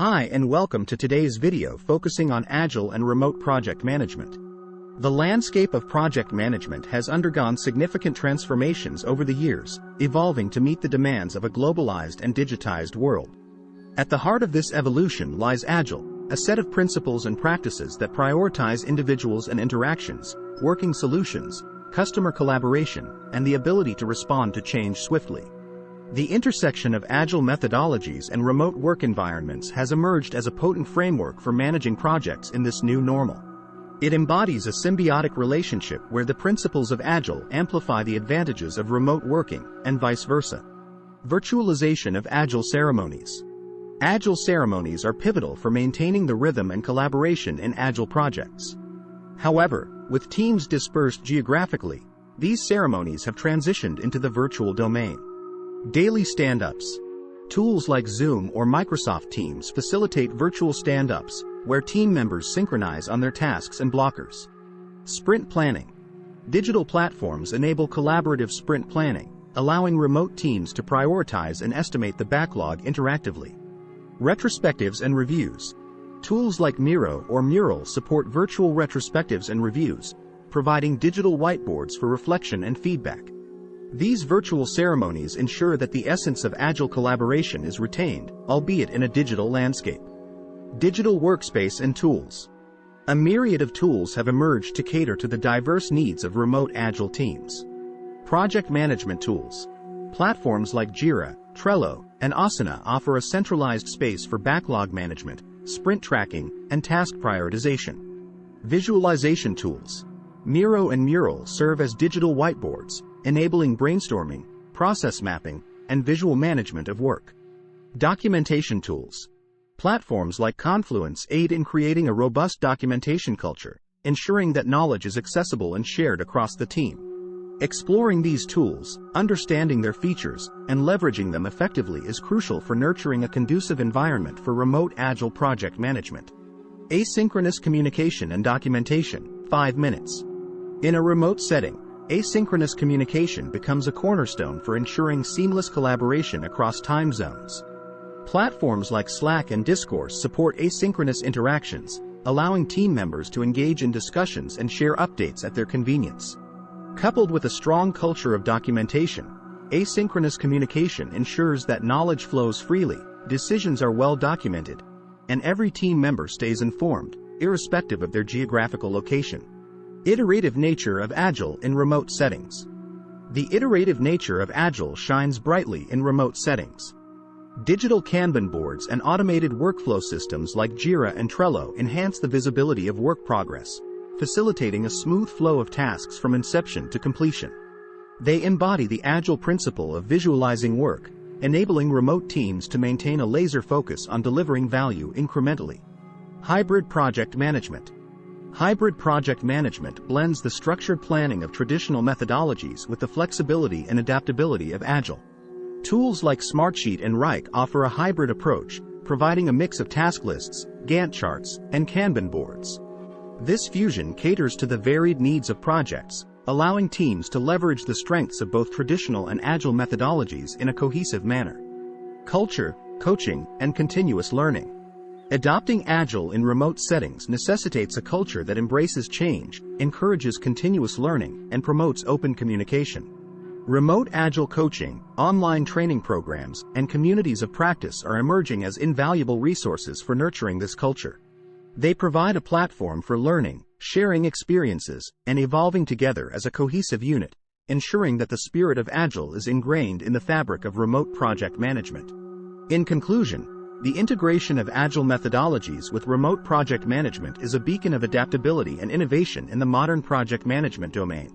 Hi and welcome to today's video focusing on Agile and remote project management. The landscape of project management has undergone significant transformations over the years, evolving to meet the demands of a globalized and digitized world. At the heart of this evolution lies Agile, a set of principles and practices that prioritize individuals and interactions, working solutions, customer collaboration, and the ability to respond to change swiftly. The intersection of Agile methodologies and remote work environments has emerged as a potent framework for managing projects in this new normal. It embodies a symbiotic relationship where the principles of Agile amplify the advantages of remote working, and vice versa. Virtualization of Agile ceremonies. Agile ceremonies are pivotal for maintaining the rhythm and collaboration in Agile projects. However, with teams dispersed geographically, these ceremonies have transitioned into the virtual domain. Daily stand-ups. Tools like Zoom or Microsoft Teams facilitate virtual stand-ups, where team members synchronize on their tasks and blockers. Sprint planning. Digital platforms enable collaborative sprint planning, allowing remote teams to prioritize and estimate the backlog interactively. Retrospectives and reviews. Tools like Miro or Mural support virtual retrospectives and reviews, providing digital whiteboards for reflection and feedback. These virtual ceremonies ensure that the essence of Agile collaboration is retained, albeit in a digital landscape. Digital workspace and tools. A myriad of tools have emerged to cater to the diverse needs of remote Agile teams. Project management tools. Platforms like Jira, Trello, and Asana offer a centralized space for backlog management, sprint tracking, and task prioritization. Visualization tools. Miro and Mural serve as digital whiteboards, enabling brainstorming, process mapping, and visual management of work. Documentation tools. Platforms like Confluence aid in creating a robust documentation culture, ensuring that knowledge is accessible and shared across the team. Exploring these tools, understanding their features, and leveraging them effectively is crucial for nurturing a conducive environment for remote Agile project management. Asynchronous communication and documentation, 5 minutes. In a remote setting, asynchronous communication becomes a cornerstone for ensuring seamless collaboration across time zones. Platforms like Slack and Discord support asynchronous interactions, allowing team members to engage in discussions and share updates at their convenience. Coupled with a strong culture of documentation, asynchronous communication ensures that knowledge flows freely, decisions are well documented, and every team member stays informed, irrespective of their geographical location. Iterative nature of Agile in remote settings. The iterative nature of Agile shines brightly in remote settings. Digital Kanban boards and automated workflow systems like Jira and Trello enhance the visibility of work progress, facilitating a smooth flow of tasks from inception to completion. They embody the Agile principle of visualizing work, enabling remote teams to maintain a laser focus on delivering value incrementally. Hybrid project management. Hybrid project management blends the structured planning of traditional methodologies with the flexibility and adaptability of Agile. Tools like Smartsheet and Rike offer a hybrid approach, providing a mix of task lists, Gantt charts, and Kanban boards. This fusion caters to the varied needs of projects, allowing teams to leverage the strengths of both traditional and Agile methodologies in a cohesive manner. Culture, coaching, and continuous learning. Adopting Agile in remote settings necessitates a culture that embraces change, encourages continuous learning, and promotes open communication. Remote Agile coaching, online training programs, and communities of practice are emerging as invaluable resources for nurturing this culture. They provide a platform for learning, sharing experiences, and evolving together as a cohesive unit, ensuring that the spirit of Agile is ingrained in the fabric of remote project management. In conclusion, the integration of Agile methodologies with remote project management is a beacon of adaptability and innovation in the modern project management domain.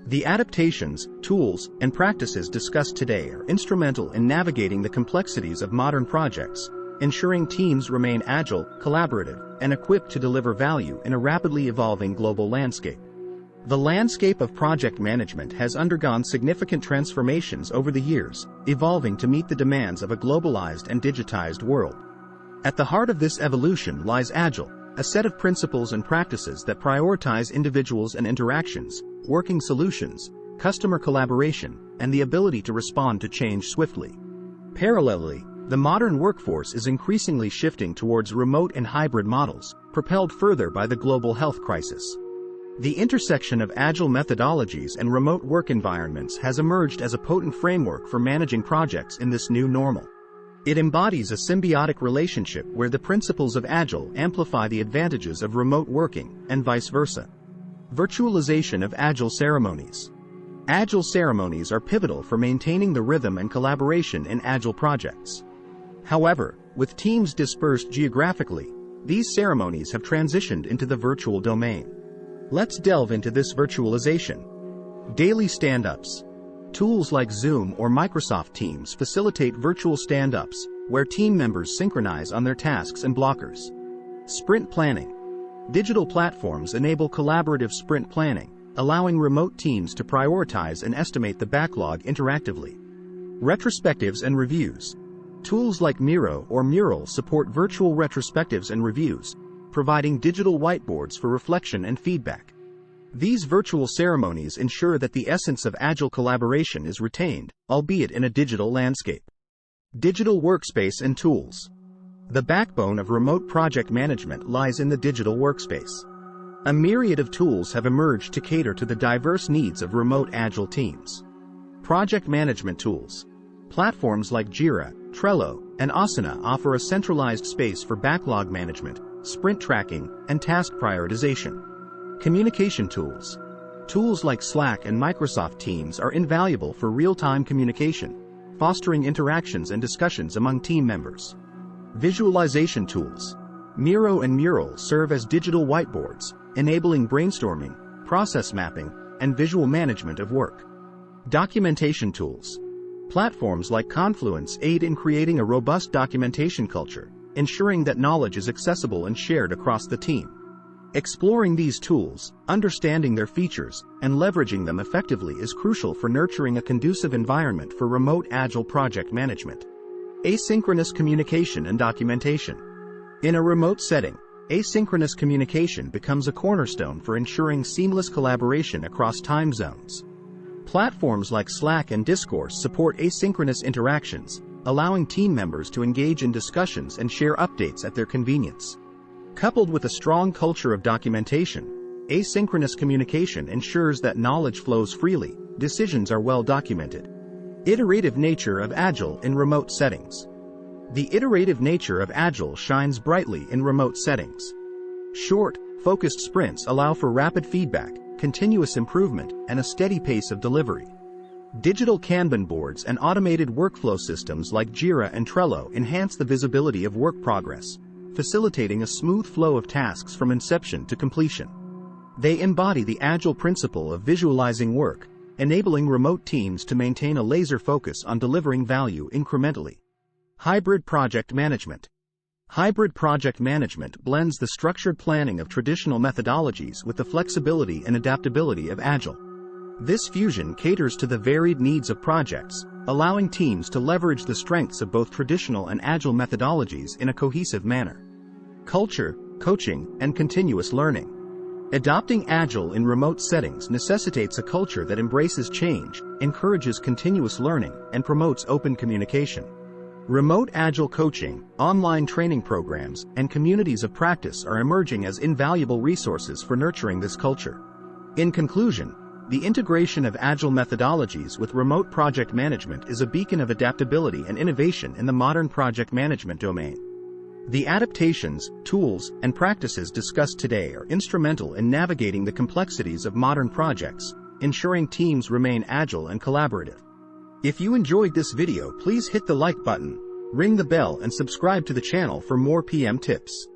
The adaptations, tools, and practices discussed today are instrumental in navigating the complexities of modern projects, ensuring teams remain agile, collaborative, and equipped to deliver value in a rapidly evolving global landscape. The landscape of project management has undergone significant transformations over the years, evolving to meet the demands of a globalized and digitized world. At the heart of this evolution lies Agile, a set of principles and practices that prioritize individuals and interactions, working solutions, customer collaboration, and the ability to respond to change swiftly. Parallelly, The modern workforce is increasingly shifting towards remote and hybrid models, propelled further by the global health crisis. The intersection of agile methodologies and remote work environments has emerged as a potent framework for managing projects in this new normal. It embodies a symbiotic relationship where the principles of Agile amplify the advantages of remote working, and vice versa. Virtualization of Agile ceremonies. Agile ceremonies are pivotal for maintaining the rhythm and collaboration in Agile projects. However, with teams dispersed geographically, these ceremonies have transitioned into the virtual domain. Let's delve into this virtualization. Daily stand-ups. Tools like Zoom or Microsoft Teams facilitate virtual stand-ups, where team members synchronize on their tasks and blockers. Sprint planning. Digital platforms enable collaborative sprint planning, allowing remote teams to prioritize and estimate the backlog interactively. Retrospectives and reviews. Tools like Miro or Mural support virtual retrospectives and reviews, providing digital whiteboards for reflection and feedback. These virtual ceremonies ensure that the essence of Agile collaboration is retained, albeit in a digital landscape. Digital workspace and tools. The backbone of remote project management lies in the digital workspace. A myriad of tools have emerged to cater to the diverse needs of remote Agile teams. Project management tools. Platforms like Jira, Trello, and Asana offer a centralized space for backlog management, sprint tracking, and task prioritization. Communication tools. Tools like Slack and Microsoft Teams are invaluable for real-time communication, fostering interactions and discussions among team members. Visualization tools. Miro and Mural serve as digital whiteboards, enabling brainstorming, process mapping, and visual management of work. Documentation tools. Platforms like Confluence aid in creating a robust documentation culture, ensuring that knowledge is accessible and shared across the team. Exploring these tools, understanding their features, and leveraging them effectively is crucial for nurturing a conducive environment for remote Agile project management. Asynchronous communication and documentation. In a remote setting, asynchronous communication becomes a cornerstone for ensuring seamless collaboration across time zones. Platforms like Slack and Discord support asynchronous interactions, allowing team members to engage in discussions and share updates at their convenience. Coupled with a strong culture of documentation, asynchronous communication ensures that knowledge flows freely, decisions are well documented. Iterative nature of Agile in remote settings. The iterative nature of Agile shines brightly in remote settings. Short, focused sprints allow for rapid feedback, continuous improvement, and a steady pace of delivery. Digital Kanban boards and automated workflow systems like Jira and Trello enhance the visibility of work progress, facilitating a smooth flow of tasks from inception to completion. They embody the Agile principle of visualizing work, enabling remote teams to maintain a laser focus on delivering value incrementally. Hybrid project management. Hybrid project management blends the structured planning of traditional methodologies with the flexibility and adaptability of Agile. This fusion caters to the varied needs of projects, allowing teams to leverage the strengths of both traditional and Agile methodologies in a cohesive manner. Culture, coaching, and continuous learning. Adopting Agile in remote settings necessitates a culture that embraces change, encourages continuous learning, and promotes open communication. Remote Agile coaching, online training programs, and communities of practice are emerging as invaluable resources for nurturing this culture. In conclusion, the integration of Agile methodologies with remote project management is a beacon of adaptability and innovation in the modern project management domain. The adaptations, tools, and practices discussed today are instrumental in navigating the complexities of modern projects, ensuring teams remain agile and collaborative. If you enjoyed this video, please hit the like button, ring the bell, and subscribe to the channel for more PM tips.